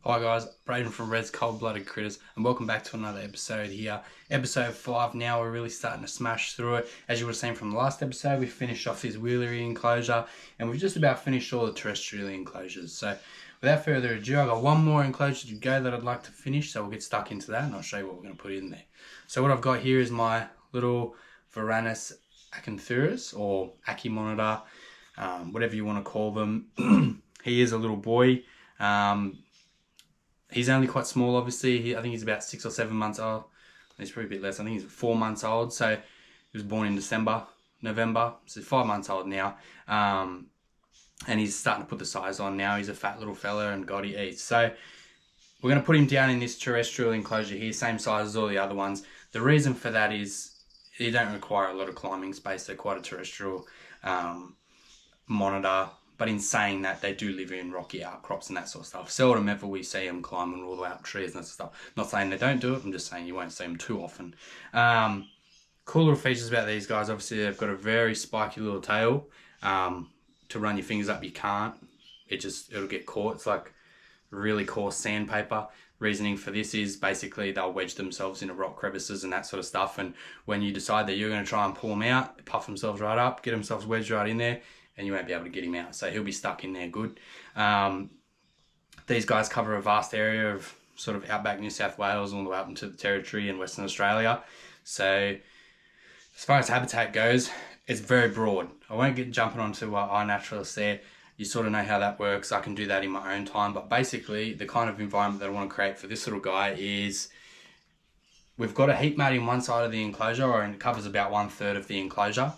Hi guys, Braden from Red's Cold Blooded Critters, and welcome back to another episode here. Episode 5 now, we're really starting to smash through it. As you would have seen from the last episode, we finished off this wheelery enclosure, and we've just about finished all the terrestrial enclosures. So without further ado, I've got one more enclosure to go that I'd like to finish, so we'll get stuck into that and I'll show you what we're going to put in there. So what I've got here is my little Varanus Acanthuris, or Ackie monitor, whatever you want to call them. He is a little boy. He's only quite small, obviously. I think he's about 6 or 7 months old. He's probably a bit less. I think he's 4 months old. So he was born in November. So he's 5 months old now. And he's starting to put the size on now. He's a fat little fella and God, he eats. So we're going to put him down in this terrestrial enclosure here, same size as all the other ones. The reason for that is you don't require a lot of climbing space. They're quite a terrestrial monitor. But in saying that, they do live in rocky outcrops and that sort of stuff. Seldom ever we see them climbing all the way up trees and that sort of stuff. Not saying they don't do it, I'm just saying you won't see them too often. Cool little features about these guys. Obviously, they've got a very spiky little tail. To run your fingers up, you can't. It'll get caught. It's like really coarse sandpaper. Reasoning for this is basically they'll wedge themselves into rock crevices and that sort of stuff. And when you decide that you're going to try and pull them out, they puff themselves right up, get themselves wedged right in there, and you won't be able to get him out. So he'll be stuck in there good. These guys cover a vast area of sort of outback New South Wales all the way up into the Territory in Western Australia. So as far as habitat goes, it's very broad. I won't get jumping onto our naturalists there. You sort of know how that works. I can do that in my own time. But basically, the kind of environment that I want to create for this little guy is we've got a heat mat in one side of the enclosure, and it covers about 1/3 of the enclosure.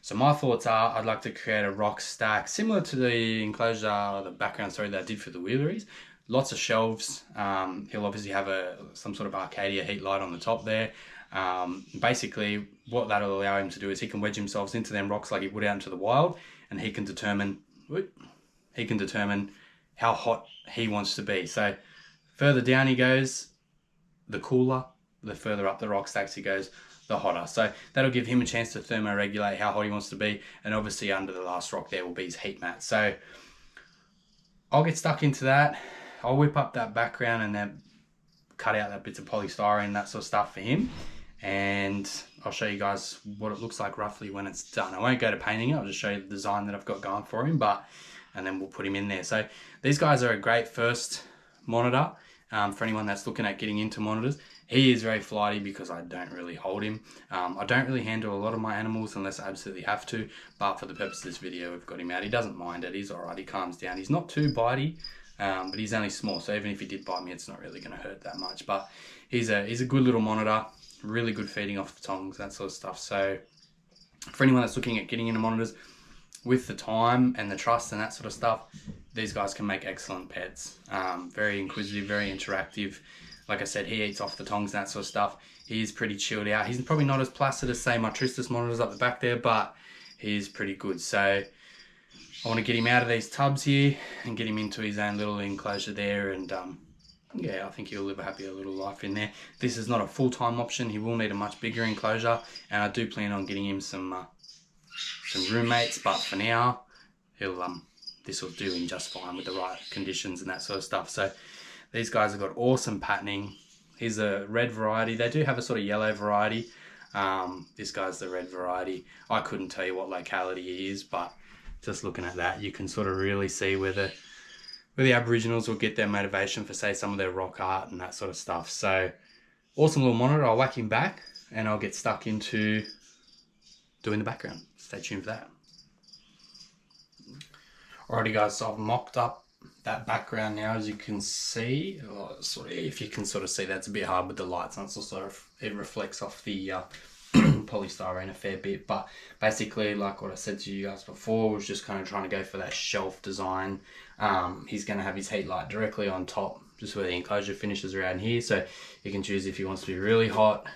So my thoughts are I'd like to create a rock stack similar to the enclosure, the background that I did for the wheeleries. Lots of shelves. He'll obviously have some sort of Arcadia heat light on the top there. Basically, what that'll allow him to do is he can wedge himself into them rocks like he would out into the wild, and he can determine how hot he wants to be. So further down he goes, the cooler. The further up the rock stacks he goes, the hotter. So that'll give him a chance to thermoregulate how hot he wants to be. And obviously under the last rock there will be his heat mat. So I'll get stuck into that. I'll whip up that background and then cut out that bits of polystyrene, that sort of stuff for him. And I'll show you guys what it looks like roughly when it's done. I won't go to painting it. I'll just show you the design that I've got going for him, and then we'll put him in there. So these guys are a great first monitor for anyone that's looking at getting into monitors. He is very flighty because I don't really hold him. I don't really handle a lot of my animals unless I absolutely have to, but for the purpose of this video, we've got him out. He doesn't mind it. He's all right. He calms down. He's not too bitey, but he's only small, so even if he did bite me, it's not really going to hurt that much. But he's a good little monitor, really good feeding off the tongs, that sort of stuff. So for anyone that's looking at getting into monitors, with the time and the trust and that sort of stuff, these guys can make excellent pets. Very inquisitive, very interactive. Like I said, he eats off the tongs and that sort of stuff. He's pretty chilled out. He's probably not as placid as, say, my Tristis monitors up the back there, but he's pretty good. So I want to get him out of these tubs here and get him into his own little enclosure there. And yeah, I think he'll live a happier little life in there. This is not a full-time option. He will need a much bigger enclosure. And I do plan on getting him some roommates, but for now, this will do him just fine with the right conditions and that sort of stuff. So these guys have got awesome patterning. He's a red variety. They do have a sort of yellow variety. This guy's the red variety. I couldn't tell you what locality he is, but just looking at that, you can sort of really see where the Aboriginals will get their motivation for, say, some of their rock art and that sort of stuff. So awesome little monitor. I'll whack him back and I'll get stuck into doing the background. Stay tuned for that. Alrighty guys, so I've mocked up that background now, as you can see. If you can sort of see, that's a bit hard with the lights, and it's also, it reflects off the polystyrene a fair bit. But basically, like what I said to you guys before, was just kind of trying to go for that shelf design. He's going to have his heat light directly on top, just where the enclosure finishes around here. So you can choose if he wants to be really hot,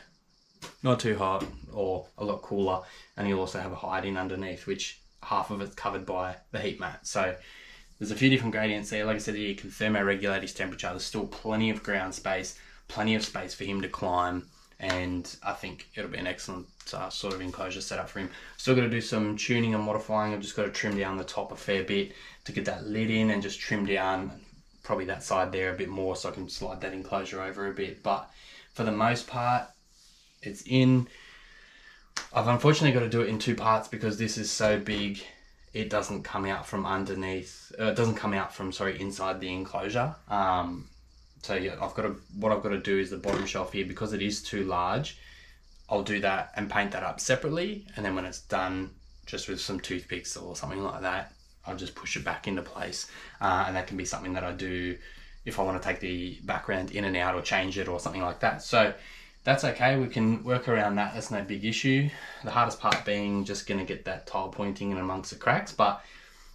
not too hot, or a lot cooler. And he'll also have a hiding underneath, which half of it's covered by the heat mat. So there's a few different gradients there. Like I said, you can thermoregulate his temperature. There's still plenty of ground space, plenty of space for him to climb, and I think it'll be an excellent sort of enclosure setup for him. Still got to do some tuning and modifying. I've just got to trim down the top a fair bit to get that lid in, and just trim down probably that side there a bit more, so I can slide that enclosure over a bit. But for the most part, it's in. I've unfortunately got to do it in 2 parts because this is so big. It doesn't come out from underneath. It doesn't come out from, sorry, inside the enclosure. So yeah, what I've got to do is the bottom shelf here, because it is too large. I'll do that and paint that up separately, and then when it's done, just with some toothpicks or something like that, I'll just push it back into place. And that can be something that I do if I want to take the background in and out or change it or something like that. So that's okay, we can work around that, that's no big issue. The hardest part being just gonna get that tile pointing in amongst the cracks, but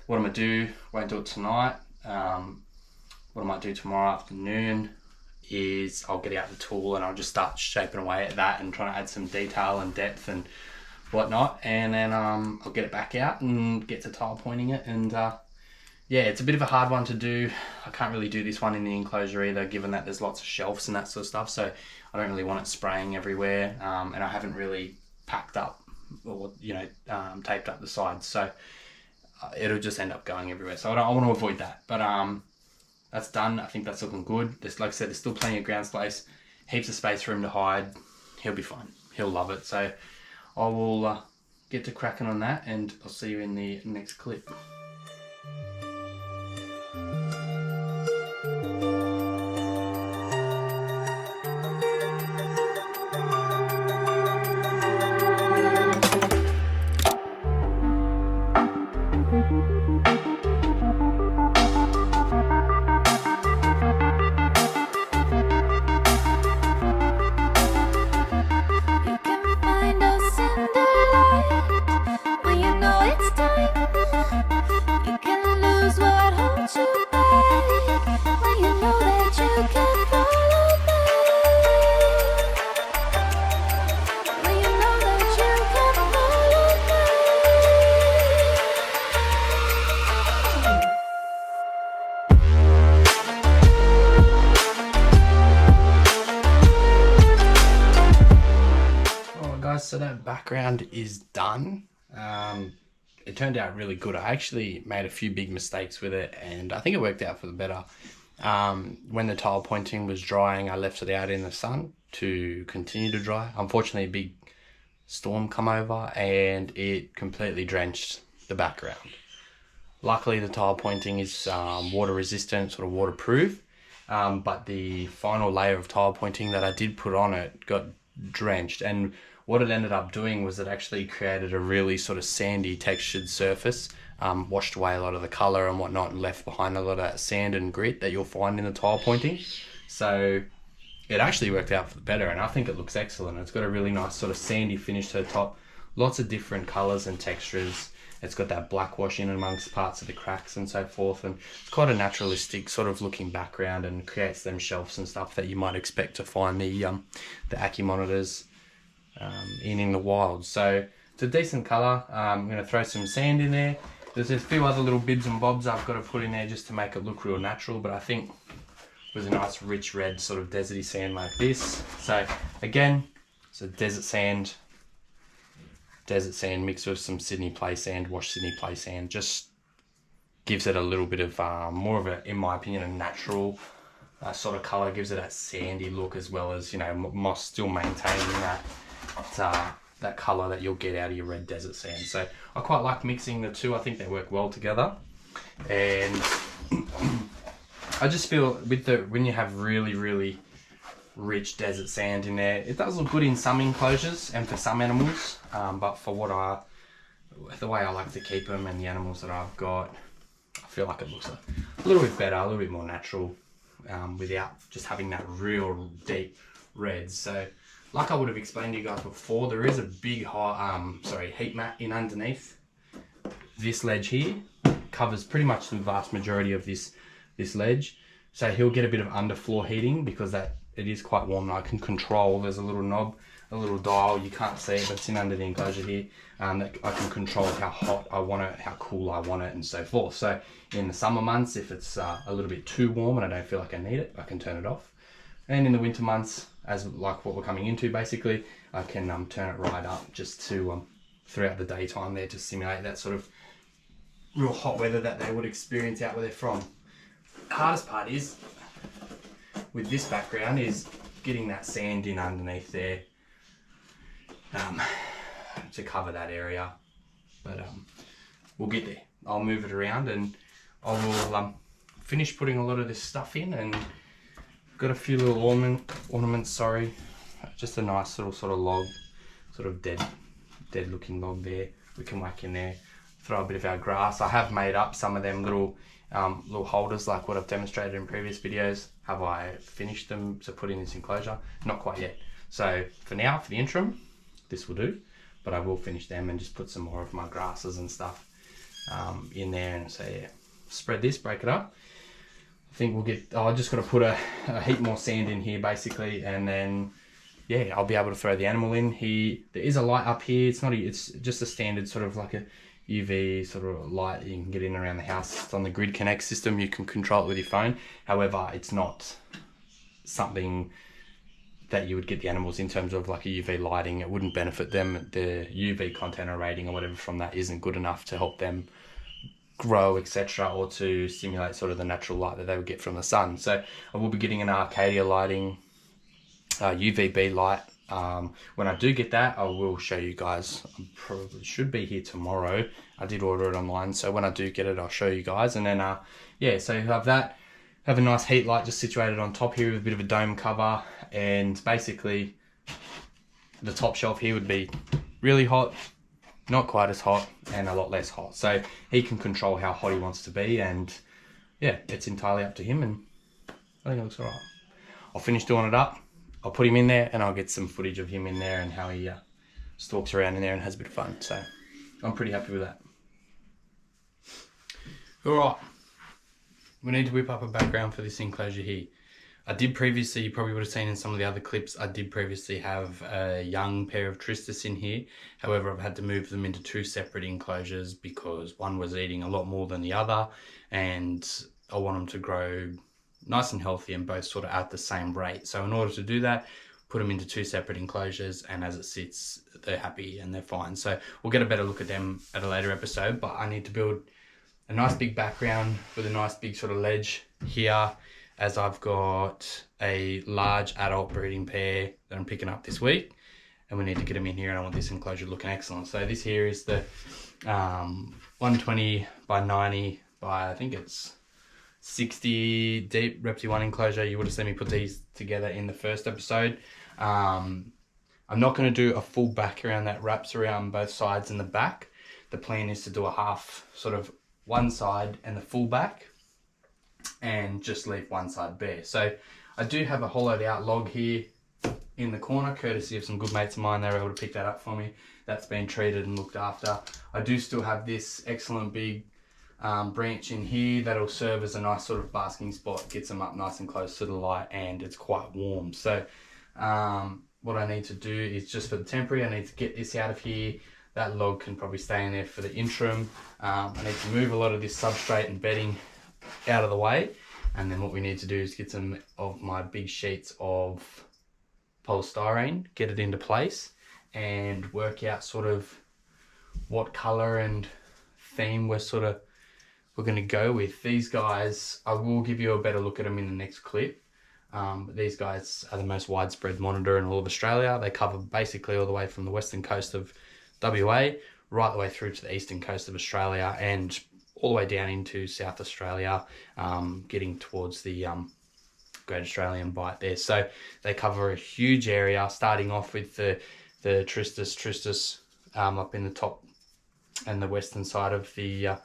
what I'm gonna do, won't do it tonight, what I might do tomorrow afternoon is I'll get out the tool and I'll just start shaping away at that and trying to add some detail and depth and whatnot, and then I'll get it back out and get to tile pointing it. And yeah, it's a bit of a hard one to do. I can't really do this one in the enclosure either, given that there's lots of shelves and that sort of stuff, so I don't really want it spraying everywhere, and I haven't really packed up or taped up the sides, so it'll just end up going everywhere, so I want to avoid that. But that's done. I think that's looking good. There's, like I said, there's still plenty of ground space, heaps of space for him to hide. He'll be fine, he'll love it. So I will get to cracking on that, and I'll see you in the next clip. So that background is done. It turned out really good. I actually made a few big mistakes with it, and I think it worked out for the better. When the tile pointing was drying, I left it out in the sun to continue to dry. Unfortunately, a big storm come over and it completely drenched the background. Luckily, the tile pointing is water resistant, sort of waterproof, but the final layer of tile pointing that I did put on it got drenched, and what it ended up doing was it actually created a really sort of sandy textured surface, washed away a lot of the colour and whatnot, and left behind a lot of that sand and grit that you'll find in the tile pointing. So it actually worked out for the better, and I think it looks excellent. It's got a really nice sort of sandy finish to the top, lots of different colours and textures. It's got that black wash in amongst parts of the cracks and so forth, and it's quite a naturalistic sort of looking background, and creates them shelves and stuff that you might expect to find the Ackie monitors in the wild. So it's a decent colour. I'm going to throw some sand in there. There's a few other little bits and bobs I've got to put in there just to make it look real natural, but I think with a nice rich red sort of deserty sand like this. So again, it's a desert sand mixed with some Sydney play sand, washed Sydney play sand. Just gives it a little bit of more of a, in my opinion, a natural sort of colour. Gives it that sandy look, as well as, you know, still maintaining that colour that you'll get out of your red desert sand. So I quite like mixing the two. I think they work well together, and I just feel when you have really rich desert sand in there, it does look good in some enclosures and for some animals, but for the way I like to keep them and the animals that I've got, I feel like it looks a little bit better, a little bit more natural, without just having that real deep red. So like I would have explained to you guys before, there is a big heat mat in underneath. This ledge here covers pretty much the vast majority of this ledge, so he'll get a bit of underfloor heating because it is quite warm. I can control. There's a little knob, a little dial, you can't see it, but it's in under the enclosure here, that I can control how hot I want it, how cool I want it, and so forth. So in the summer months, if it's a little bit too warm and I don't feel like I need it, I can turn it off. And in the winter months, as like what we're coming into, basically, I can turn it right up just to throughout the daytime there, to simulate that sort of real hot weather that they would experience out where they're from. hardest part is, with this background, is getting that sand in underneath there to cover that area. But we'll get there. I'll move it around and I will finish putting a lot of this stuff in, and got a few little ornaments, sorry. Just a nice little sort of log, sort of dead looking log there. We can whack in there, throw a bit of our grass. I have made up some of them little holders like what I've demonstrated in previous videos. Have I finished them to put in this enclosure? Not quite yet. So for now, for the interim, this will do, but I will finish them and just put some more of my grasses and stuff in there, and so yeah, spread this, break it up. I think we'll get, I just got to put a heap more sand in here basically, and then yeah, I'll be able to throw the animal in here. There is a light up here. It's just a standard sort of like a UV sort of light you can get in around the house. It's on the Grid Connect system. You can control it with your phone. However, it's not something that you would get the animals in terms of like a UV lighting. It wouldn't benefit them. The UV content or rating or whatever from that isn't good enough to help them grow, etc., or to stimulate sort of the natural light that they would get from the sun. So I will be getting an Arcadia lighting, UVB light. When I do get that, I will show you guys. I probably should be here tomorrow. I did order it online, so when I do get it, I'll show you guys. And then yeah, so you have that. Have a nice heat light just situated on top here with a bit of a dome cover, and basically the top shelf here would be really hot, not quite as hot, and a lot less hot. So he can control how hot he wants to be, and yeah, it's entirely up to him, and I think it looks alright. I'll finish doing it up, I'll put him in there, and I'll get some footage of him in there and how he stalks around in there and has a bit of fun. So I'm pretty happy with that. Alright, we need to whip up a background for this enclosure here. I did previously, you probably would have seen in some of the other clips, I did previously have a young pair of Tristis in here. However, I've had to move them into two separate enclosures because one was eating a lot more than the other, and I want them to grow nice and healthy and both sort of at the same rate. So in order to do that, put them into two separate enclosures, and as it sits, they're happy and they're fine. So we'll get a better look at them at a later episode, but I need to build a nice big background with a nice big sort of ledge here, as I've got a large adult breeding pair that I'm picking up this week, and we need to get them in here, and I want this enclosure looking excellent. So this here is the 120 by 90 by, I think it's 60 deep Reptile One enclosure. You would have seen me put these together in the first episode. I'm not going to do a full back around that wraps around both sides and the back. The plan is to do a half, sort of one side and the full back, and just leave one side bare. So I do have a hollowed out log here in the corner, courtesy of some good mates of mine. They were able to pick that up for me. That's been treated and looked after. I do still have this excellent big branch in here that'll serve as a nice sort of basking spot, gets them up nice and close to the light, and it's quite warm. So what I need to do is, just for the temporary, I need to get this out of here. That log can probably stay in there for the interim. I need to move a lot of this substrate and bedding out of the way, and then what we need to do is get some of my big sheets of polystyrene, get it into place, and work out sort of what color and theme we're going to go with. These guys, I will give you a better look at them in the next clip. But these guys are the most widespread monitor in all of Australia. They cover basically all the way from the western coast of WA right the way through to the eastern coast of Australia, and all the way down into South Australia, getting towards the Great Australian Bight there. So they cover a huge area, starting off with the Tristis Tristis up in the top and the western side of the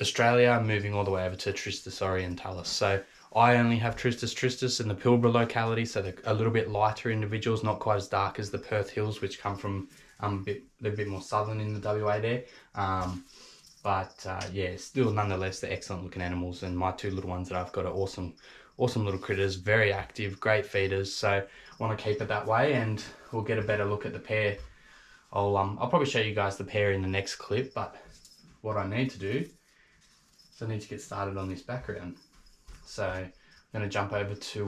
Australia, moving all the way over to Tristis orientalis. So I only have Tristis Tristis in the Pilbara locality, so they're a little bit lighter individuals, not quite as dark as the Perth Hills, which come from they're a bit more southern in the WA there. Yeah, still nonetheless, they're excellent looking animals, and my two little ones that I've got are awesome little critters, very active, great feeders. So I want to keep it that way, and we'll get a better look at the pair. I'll probably show you guys the pair in the next clip, but what I need to do is I need to get started on this background. So I'm going to jump over to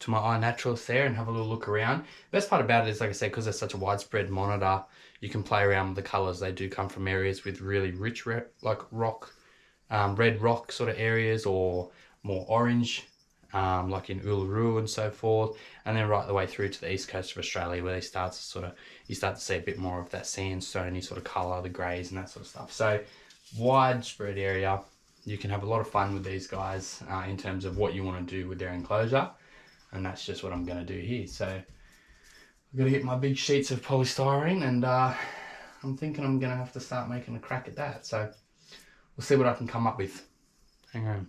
my iNaturalist there and have a little look around. Best part about it is, like I said, because they're such a widespread monitor, you can play around with the colours. They do come from areas with really rich rock red rock sort of areas or more orange, like in Uluru and so forth, and then right the way through to the east coast of Australia, where they start to sort of, you start to see a bit more of that sandstone sort of colour, the greys and that sort of stuff. So widespread area. You can have a lot of fun with these guys in terms of what you want to do with their enclosure, and that's just what I'm going to do here. So I'm going to get my big sheets of polystyrene, and I'm thinking I'm going to have to start making a crack at that. So we'll see what I can come up with. Hang on.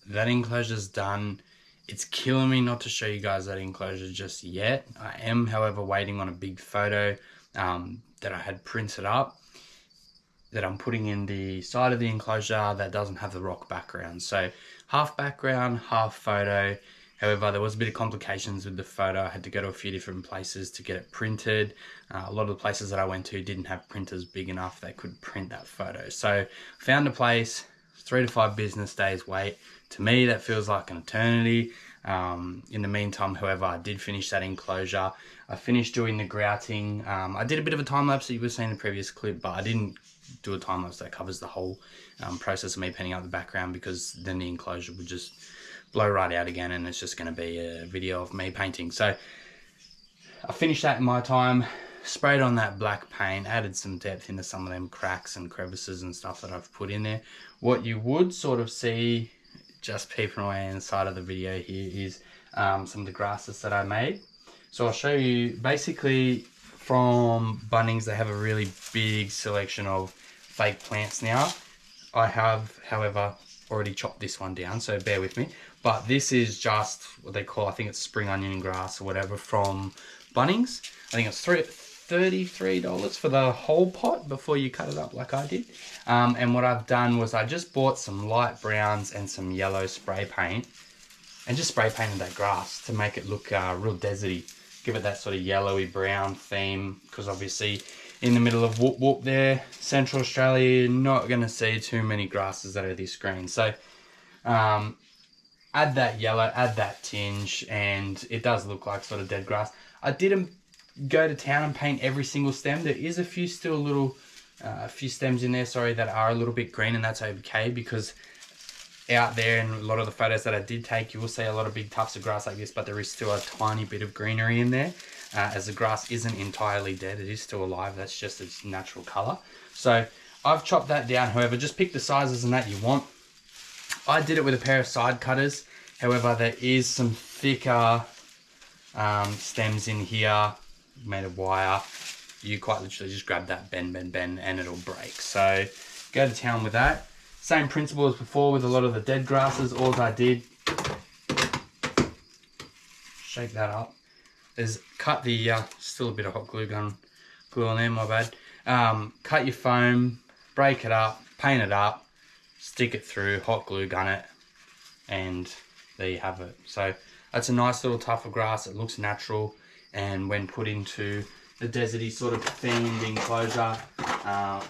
That enclosure's done. It's killing me not to show you guys that enclosure just yet. I am, however, waiting on a big photo that I had printed up that I'm putting in the side of the enclosure that doesn't have the rock background. So half background, half photo. However, there was a bit of complications with the photo. I had to go to a few different places to get it printed. A lot of the places that I went to didn't have printers big enough that could print that photo. So found a place, 3 to 5 business days wait. To me, that feels like an eternity. In the meantime, however, I did finish that enclosure. I finished doing the grouting. I did a bit of a time lapse that you were seeing in the previous clip, but I didn't do a time lapse that covers the whole process of me painting out the background, because then the enclosure would just blow right out again and it's just going to be a video of me painting. So I finished that in my time, sprayed on that black paint, added some depth into some of them cracks and crevices and stuff that I've put in there. What you would sort of see just peeping away inside of the video here is some of the grasses that I made. So I'll show you, basically from Bunnings, they have a really big selection of fake plants now. I have, however, already chopped this one down, so bear with me. But this is just what they call, I think it's spring onion grass or whatever from Bunnings. I think it's $33 for the whole pot before you cut it up like I did. And what I've done was I just bought some light browns and some yellow spray paint and just spray painted that grass to make it look real deserty. Give it that sort of yellowy brown theme, because obviously in the middle of whoop whoop there, Central Australia, you're not going to see too many grasses that are this green. So add that yellow, add that tinge, and it does look like sort of dead grass. I didn't go to town and paint every single stem. There is a few still little, a few stems in there, sorry, that are a little bit green, and that's okay, because out there in a lot of the photos that I did take, you will see a lot of big tufts of grass like this, but there is still a tiny bit of greenery in there, as the grass isn't entirely dead. It is still alive. That's just its natural color. So I've chopped that down. However, just pick the sizes and that you want. I did it with a pair of side cutters. However, there is some thicker stems in here made of wire. You quite literally just grab that, bend, and it'll break. So go to town with that. Same principle as before with a lot of the dead grasses. All I did, shake that up, is cut the, still a bit of hot glue on there, my bad. Cut your foam, break it up, paint it up, stick it through, hot glue gun it, and there you have it. So that's a nice little tuft of grass. It looks natural, and when put into the deserty sort of themed enclosure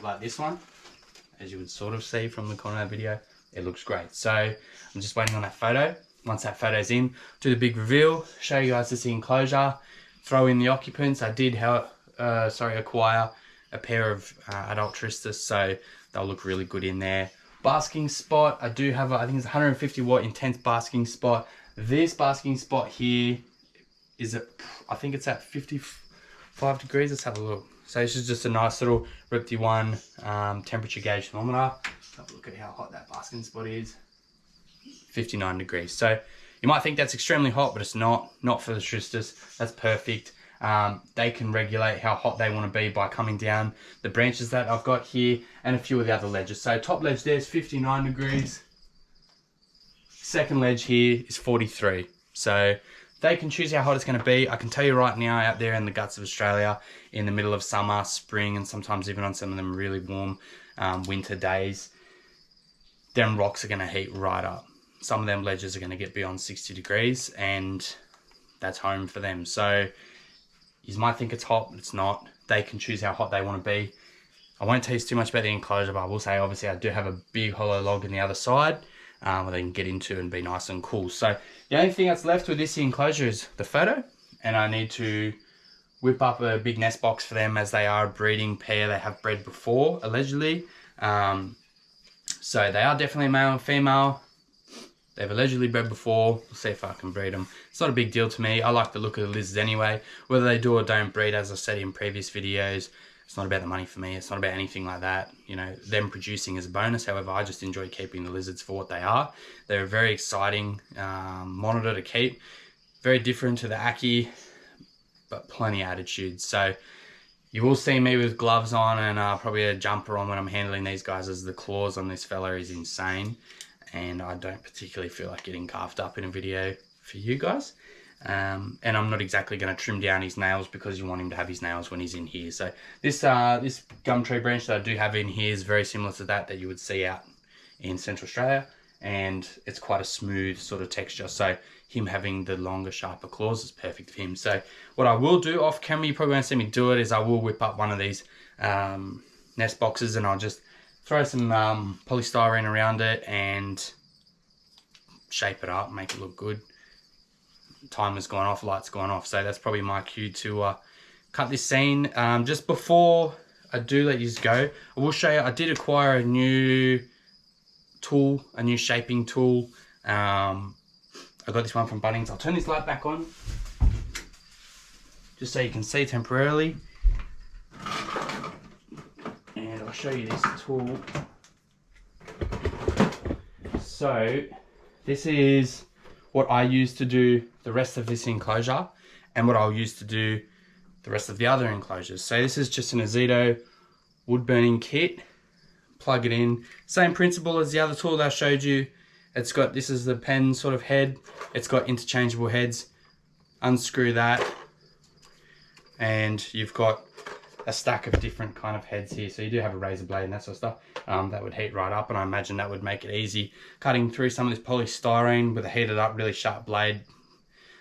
like this one, as you would sort of see from the corner of the video, it looks great. So I'm just waiting on that photo. Once that photo's in, do the big reveal, show you guys this enclosure, throw in the occupants. I did acquire a pair of adult Tristis, so they'll look really good in there. Basking spot, I do have, I think it's 150 watt intense basking spot. This basking spot here is at, I think it's at 55 degrees. Let's have a look. So this is just a nice little Reptile One temperature gauge thermometer. Have a look at how hot that basking spot is. 59 degrees. So you might think that's extremely hot, but it's not for the Tristis. That's perfect. They can regulate how hot they want to be by coming down the branches that I've got here and a few of the other ledges. So top ledge there is 59 degrees. Second ledge here is 43. So they can choose how hot it's going to be. I can tell you right now, out there in the guts of Australia, in the middle of summer, spring, and sometimes even on some of them really warm winter days, them rocks are going to heat right up. Some of them ledges are going to get beyond 60 degrees, and that's home for them. So you might think it's hot, but it's not. They can choose how hot they want to be. I won't tell you too much about the enclosure, but I will say obviously I do have a big hollow log on the other side where they can get into and be nice and cool. So the only thing that's left with this enclosure is the photo, and I need to whip up a big nest box for them, as they are a breeding pair. They have bred before, allegedly. So they are definitely male and female. They've allegedly bred before. We'll see if I can breed them. It's not a big deal to me. I like the look of the lizards anyway. Whether they do or don't breed, as I said in previous videos, it's not about the money for me. It's not about anything like that. You know, them producing is a bonus. However, I just enjoy keeping the lizards for what they are. They're a very exciting monitor to keep. Very different to the Ackie, but plenty of attitude. So you will see me with gloves on and probably a jumper on when I'm handling these guys, as the claws on this fella is insane. And I don't particularly feel like getting carved up in a video for you guys. And I'm not exactly going to trim down his nails, because you want him to have his nails when he's in here. So this this gum tree branch that I do have in here is very similar to that you would see out in Central Australia. And it's quite a smooth sort of texture. So him having the longer, sharper claws is perfect for him. So what I will do off camera, you probably won't see me do it, is I will whip up one of these nest boxes, and I'll just throw some polystyrene around it and shape it up, make it look good. Timer's gone off, light's gone off, so that's probably my cue to cut this scene. Just before I do let you go, I will show you, I did acquire a new tool, a new shaping tool. I got this one from Bunnings. I'll turn this light back on, just so you can see temporarily. And I'll show you this tool. So this is what I use to do the rest of this enclosure, and what I'll use to do the rest of the other enclosures. So this is just an Azedo wood burning kit. Plug it in. Same principle as the other tool that I showed you. It's got, this is the pen sort of head. It's got interchangeable heads. Unscrew that, and you've got a stack of different kind of heads here. So you do have a razor blade and that sort of stuff. That would heat right up, and I imagine that would make it easy cutting through some of this polystyrene with a heated up, really sharp blade.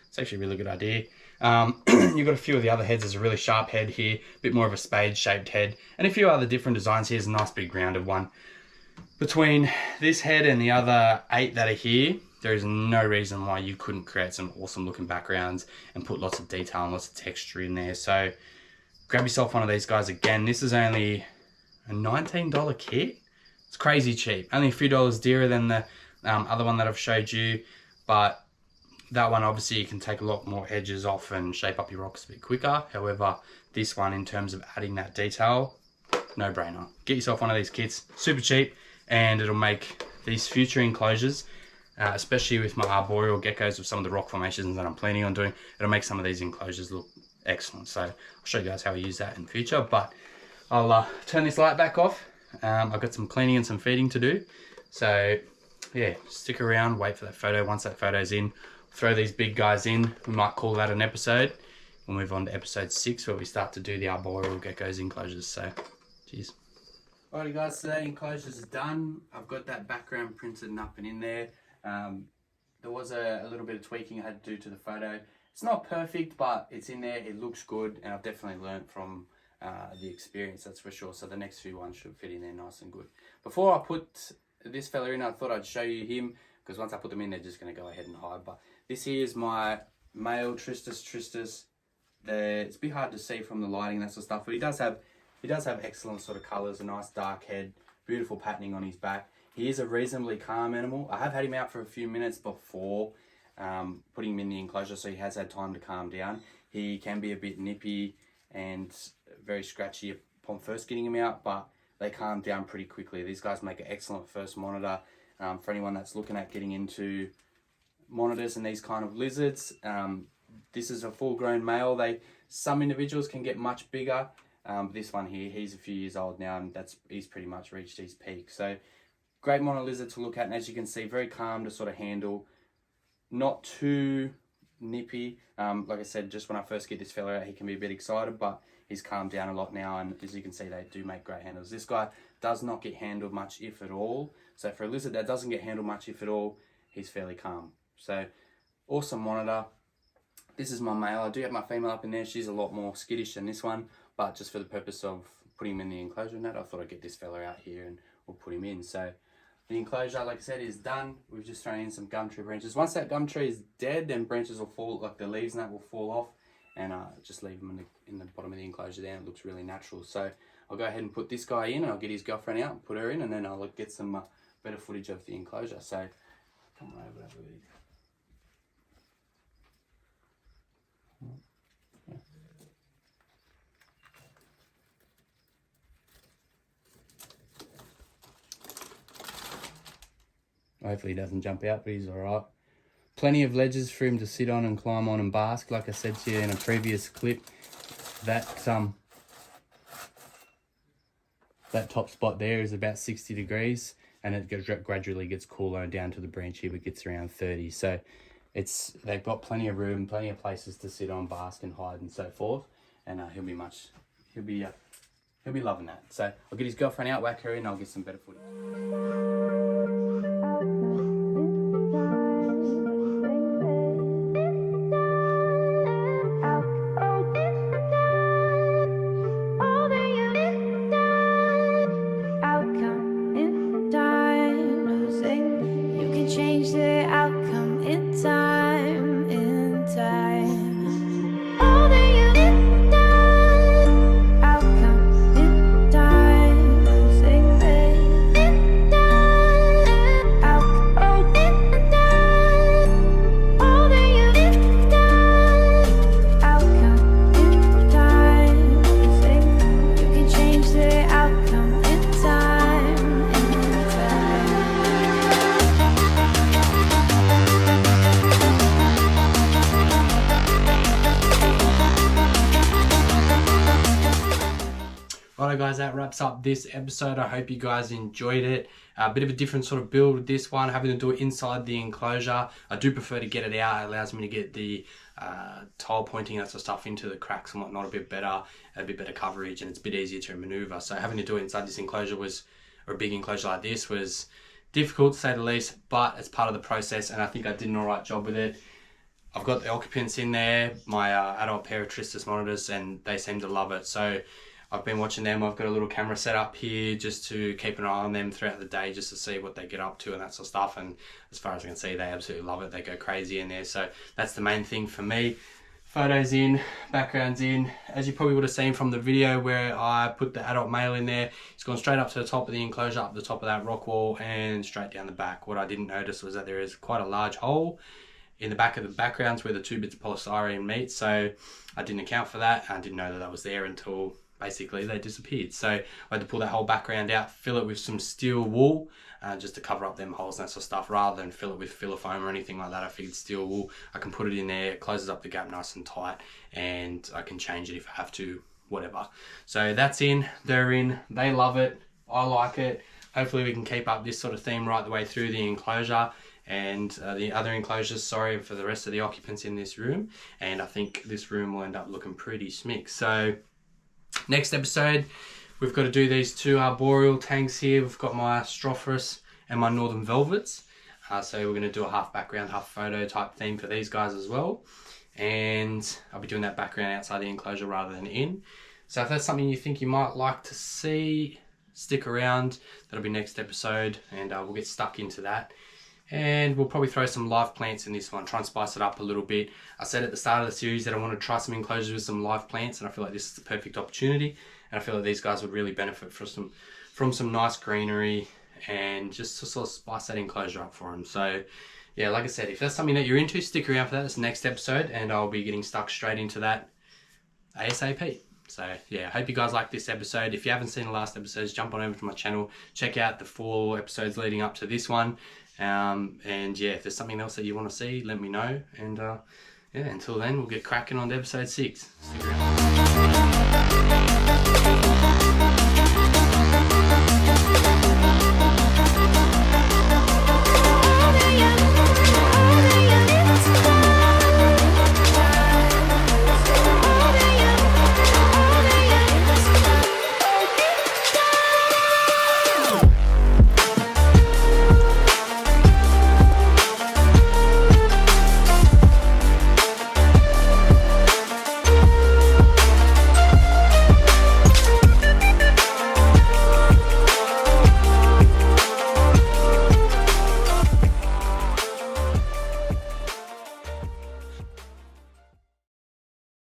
It's actually a really good idea. You've got a few of the other heads. There's a really sharp head here, a bit more of a spade shaped head, and a few other different designs. Here's a nice big rounded one. Between this head and the other 8 that are here, there is no reason why you couldn't create some awesome looking backgrounds and put lots of detail and lots of texture in there. So grab yourself one of these guys. Again, this is only a $19 kit. It's crazy cheap. Only a few dollars dearer than the other one that I've showed you, but that one obviously you can take a lot more edges off and shape up your rocks a bit quicker. However, this one, in terms of adding that detail, no brainer. Get yourself one of these kits, super cheap, and it'll make these future enclosures, especially with my arboreal geckos with some of the rock formations that I'm planning on doing, it'll make some of these enclosures look excellent. So I'll show you guys how I use that in the future, but I'll turn this light back off. I've got some cleaning and some feeding to do. So yeah, stick around, wait for that photo. Once that photo's in, throw these big guys in. We might call that an episode. We'll move on to episode 6 where we start to do the arboreal geckos enclosures. So, cheers. Alrighty guys, so that enclosures is done. I've got that background printed and up and in there. There was a little bit of tweaking I had to do to the photo. It's not perfect, but it's in there. It looks good, and I've definitely learned from the experience, that's for sure. So the next few ones should fit in there nice and good. Before I put this fella in, I thought I'd show you him, because once I put them in, they're just going to go ahead and hide. But this here is my male Tristis Tristis. It's a bit hard to see from the lighting, that sort of stuff, but he does have excellent sort of colours, a nice dark head, beautiful patterning on his back. He is a reasonably calm animal. I have had him out for a few minutes before putting him in the enclosure, so he has had time to calm down. He can be a bit nippy and very scratchy upon first getting him out, but they calm down pretty quickly. These guys make an excellent first monitor for anyone that's looking at getting into monitors and these kind of lizards. This is a full-grown male. Some individuals can get much bigger. This one here, he's a few years old now, and he's pretty much reached his peak. So great monitor lizard to look at, and as you can see, very calm to sort of handle, not too nippy. Like I said, just when I first get this fella out, he can be a bit excited, but he's calmed down a lot now, and as you can see, they do make great handles. This guy does not get handled much, if at all. So for a lizard that doesn't get handled much, if at all, he's fairly calm. So awesome monitor. This is my male. I do have my female up in there. She's a lot more skittish than this one, but just for the purpose of putting him in the enclosure and that, I thought I'd get this fella out here and we'll put him in. So the enclosure, like I said, is done. We've just thrown in some gum tree branches. Once that gum tree is dead, then branches will fall, like the leaves and that will fall off, and just leave them in the bottom of the enclosure there. It looks really natural. So I'll go ahead and put this guy in, and I'll get his girlfriend out and put her in, and then I'll get some better footage of the enclosure. So come on over, have a look. Hopefully he doesn't jump out, but he's alright. Plenty of ledges for him to sit on and climb on and bask. Like I said to you in a previous clip, that top spot there is about 60 degrees, and it gradually gets cooler down to the branch here, but gets around 30. So they've got plenty of room, plenty of places to sit on, bask and hide and so forth. And he'll be loving that. So I'll get his girlfriend out, whack her in, and I'll get some better footage. Alright guys, that wraps up this episode. I hope you guys enjoyed it. A bit of a different sort of build with this one, having to do it inside the enclosure. I do prefer to get it out. It allows me to get the tile pointing, that sort of stuff, into the cracks and whatnot a bit better coverage, and it's a bit easier to maneuver. So having to do it inside this enclosure or a big enclosure like this, was difficult to say the least, but it's part of the process, and I think I did an alright job with it. I've got the occupants in there, my adult pair of Tristis monitors, and they seem to love it. So I've been watching them. I've got a little camera set up here just to keep an eye on them throughout the day, just to see what they get up to and that sort of stuff. And as far as I can see, they absolutely love it. They go crazy in there. So that's the main thing for me. Photos in, backgrounds in. As you probably would have seen from the video where I put the adult male in there, it's gone straight up to the top of the enclosure, up the top of that rock wall, and straight down the back. What I didn't notice was that there is quite a large hole, in the back of the backgrounds where the 2 bits of polystyrene meet. So I didn't account for that. I didn't know that that was there until basically they disappeared. So I had to pull that whole background out, fill it with some steel wool, just to cover up them holes and that sort of stuff, rather than fill it with filler foam or anything like that. I figured steel wool, I can put it in there, it closes up the gap nice and tight, and I can change it if I have to, whatever. So that's in, they're in, they love it, I like it. Hopefully we can keep up this sort of theme right the way through the enclosure and the other enclosures, sorry, for the rest of the occupants in this room. And I think this room will end up looking pretty smick. So next episode, we've got to do these 2 arboreal tanks here. We've got my Stropharis and my Northern Velvets. So we're going to do a half background, half photo type theme for these guys as well. And I'll be doing that background outside the enclosure rather than in. So if that's something you think you might like to see, stick around. That'll be next episode, and we'll get stuck into that. And we'll probably throw some live plants in this one, try and spice it up a little bit. I said at the start of the series that I want to try some enclosures with some live plants, and I feel like this is the perfect opportunity. And I feel like these guys would really benefit from some nice greenery and just to sort of spice that enclosure up for them. So yeah, like I said, if that's something that you're into, stick around for that. That's the next episode, and I'll be getting stuck straight into that ASAP. So yeah, I hope you guys like this episode. If you haven't seen the last episodes, jump on over to my channel, check out the 4 episodes leading up to this one. And yeah, if there's something else that you want to see, let me know. And yeah, until then, we'll get cracking on to episode 6. Stick around.